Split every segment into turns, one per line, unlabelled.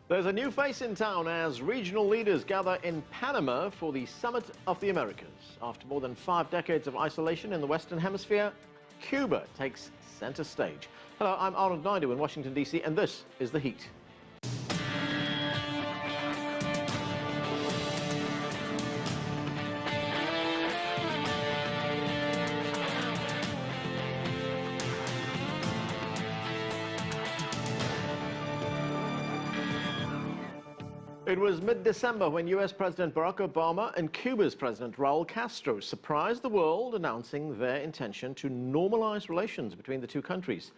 There's a new face in town as regional leaders gather in Panama for the Summit of the Americas. After more than 5 decades of isolation in the Western Hemisphere, Cuba takes center stage. Hello, I'm Arnold Naidu in Washington, D.C., and this is The Heat. It was mid-December when U.S. President Barack Obama and Cuba's President Raul Castro surprised the world, announcing their intention to normalize relations between the two countries.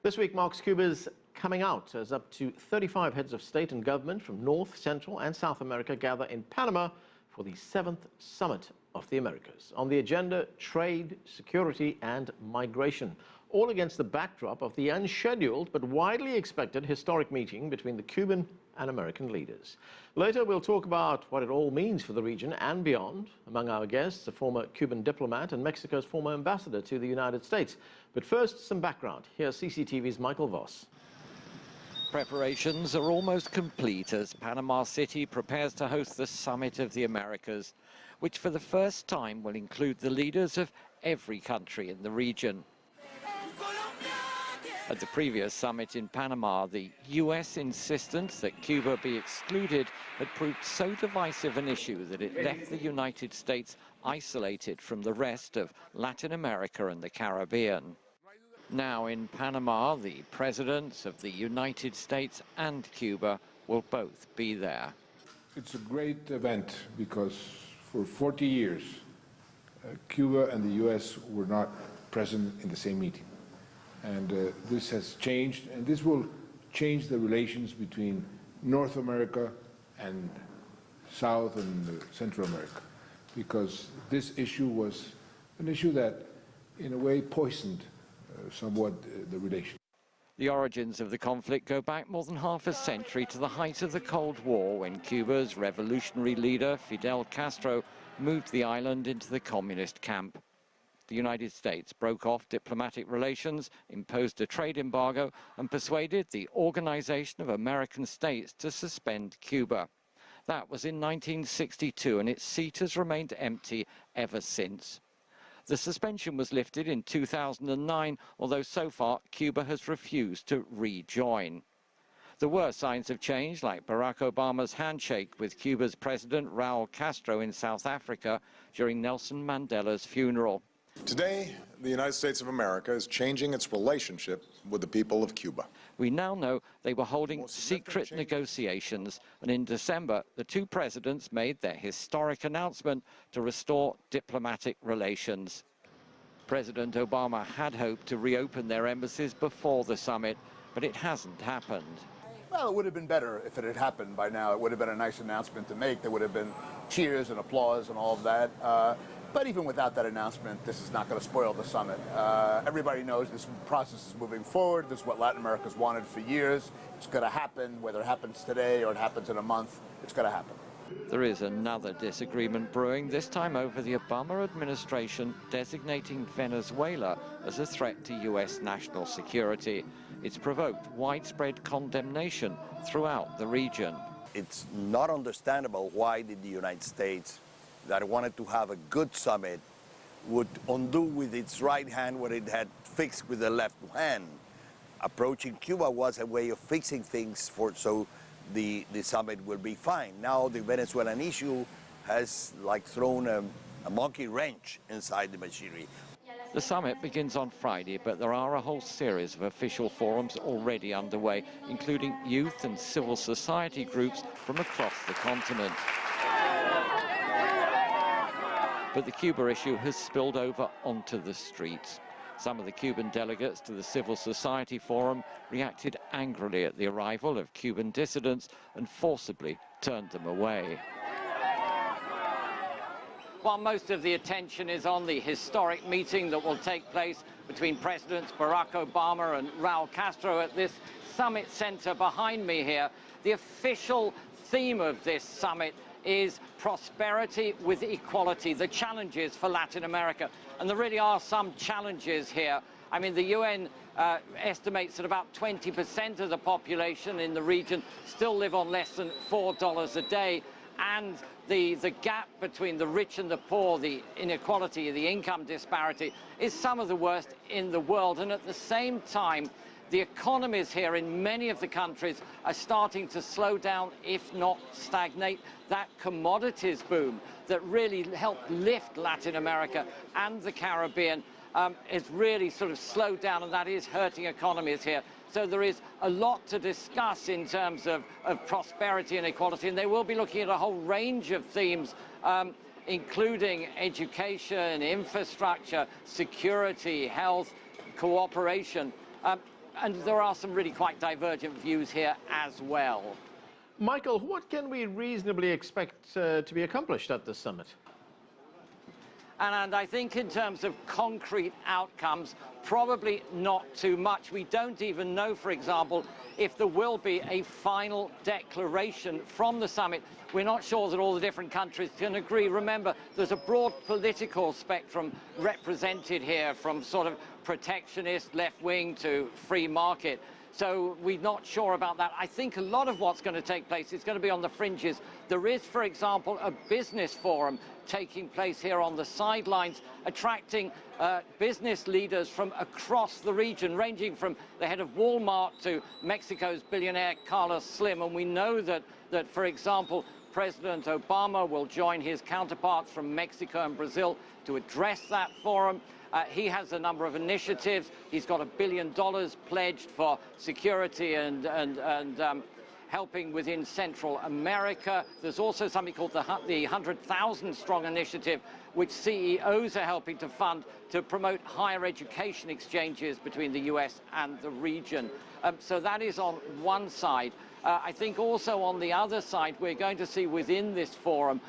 This week marks Cuba's coming out as up to 35 heads of state and government from North, Central and South America gather in Panama for the 7th Summit of the Americas. On the agenda, trade, security and migration, all against the backdrop of the unscheduled but widely expected historic meeting between the Cuban and American leaders. Later, we'll talk about what it all means for the region and beyond. Among our guests, a former Cuban diplomat and Mexico's former ambassador to the United States. But first, some background. Here's CCTV's Michael Voss.
Preparations are almost complete as Panama City prepares to host the Summit of the Americas, which for the first time will include the leaders of every country in the region. At the previous summit in Panama, the U.S. insistence that Cuba be excluded had proved so divisive an issue that it left the United States isolated from the rest of Latin America and the Caribbean. Now in Panama, the presidents of the United States and Cuba will both be there.
It's a great event because for 40 years, Cuba and the U.S. were not present in the same meeting. And this has changed, and this will change the relations between North America and South and Central America, because this issue was an issue that, in a way, poisoned somewhat the relation.
The origins of the conflict go back more than half a century to the height of the Cold War, when Cuba's revolutionary leader, Fidel Castro, moved the island into the communist camp. The United States broke off diplomatic relations, imposed a trade embargo, and persuaded the Organization of American States to suspend Cuba. That was in 1962, and its seat has remained empty ever since. The suspension was lifted in 2009, although so far Cuba has refused to rejoin. There were signs of change, like Barack Obama's handshake with Cuba's President Raul Castro in South Africa during Nelson Mandela's funeral.
Today, the United States of America is changing its relationship with the people of Cuba.
We now know they were holding secret negotiations, and in December, the two presidents made their historic announcement to restore diplomatic relations. President Obama had hoped to reopen their embassies before the summit, but it hasn't happened.
Well, it would have been better if it had happened by now. It would have been a nice announcement to make. There would have been cheers and applause and all of that. But even without that announcement, this is not going to spoil the summit. Everybody knows this process is moving forward. This is what Latin America's wanted for years. It's going to happen, whether it happens today or it happens in a month, it's going to happen.
There is another disagreement brewing, this time over the Obama administration designating Venezuela as a threat to U.S. national security. It's provoked widespread condemnation throughout the region.
It's not understandable why did the United States, that wanted to have a good summit, would undo with its right hand what it had fixed with the left hand. Approaching Cuba was a way of fixing things so the summit will be fine. Now the Venezuelan issue has thrown a monkey wrench inside the machinery.
The summit begins on Friday, but there are a whole series of official forums already underway, including youth and civil society groups from across the continent. But the Cuba issue has spilled over onto the streets. Some of the Cuban delegates to the Civil Society Forum reacted angrily at the arrival of Cuban dissidents and forcibly turned them away. While most of the attention is on the historic meeting that will take place between Presidents Barack Obama and Raul Castro at this summit center behind me here, the official theme of this summit is prosperity with equality, the challenges for Latin America. And there really are some challenges here. I mean, the UN estimates that about 20% of the population in the region still live on less than $4 a day. And the gap between the rich and the poor, the inequality, the income disparity, is some of the worst in the world. And at the same time, the economies here in many of the countries are starting to slow down, if not stagnate. That commodities boom that really helped lift Latin America and the Caribbean is really sort of slowed down, and that is hurting economies here. So there is a lot to discuss in terms of prosperity and equality, and they will be looking at a whole range of themes, including education, infrastructure, security, health, cooperation. And there are some really quite divergent views here as well.
Michael, what can we reasonably expect to be accomplished at this summit?
And I think in terms of concrete outcomes, probably not too much. We don't even know, for example, if there will be a final declaration from the summit. We're not sure that all the different countries can agree. Remember, there's a broad political spectrum represented here, from sort of protectionist, left-wing to free market. So we're not sure about that. I think a lot of what's going to take place is going to be on the fringes. There is, for example, a business forum taking place here on the sidelines, attracting business leaders from across the region, ranging from the head of Walmart to Mexico's billionaire Carlos Slim. And we know that, for example, President Obama will join his counterparts from Mexico and Brazil to address that forum. He has a number of initiatives. He's got $1 billion pledged for security and helping within Central America. There's also something called the 100,000 Strong Initiative, which CEOs are helping to fund to promote higher education exchanges between the US and the region. So that is on one side. I think also on the other side, we're going to see within this forum,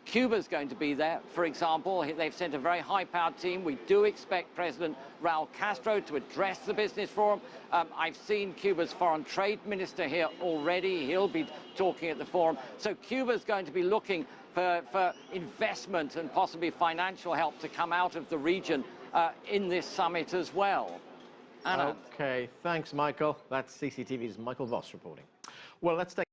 Cuba's going to be there, for example. They've sent a very high-powered team. We do expect President Raul Castro to address the business forum. I've seen Cuba's foreign trade minister here already. He'll be talking at the forum. So Cuba's going to be looking for investment and possibly financial help to come out of the region in this summit as well. Anna.
Okay, thanks, Michael. That's CCTV's Michael Voss reporting. Well, let's take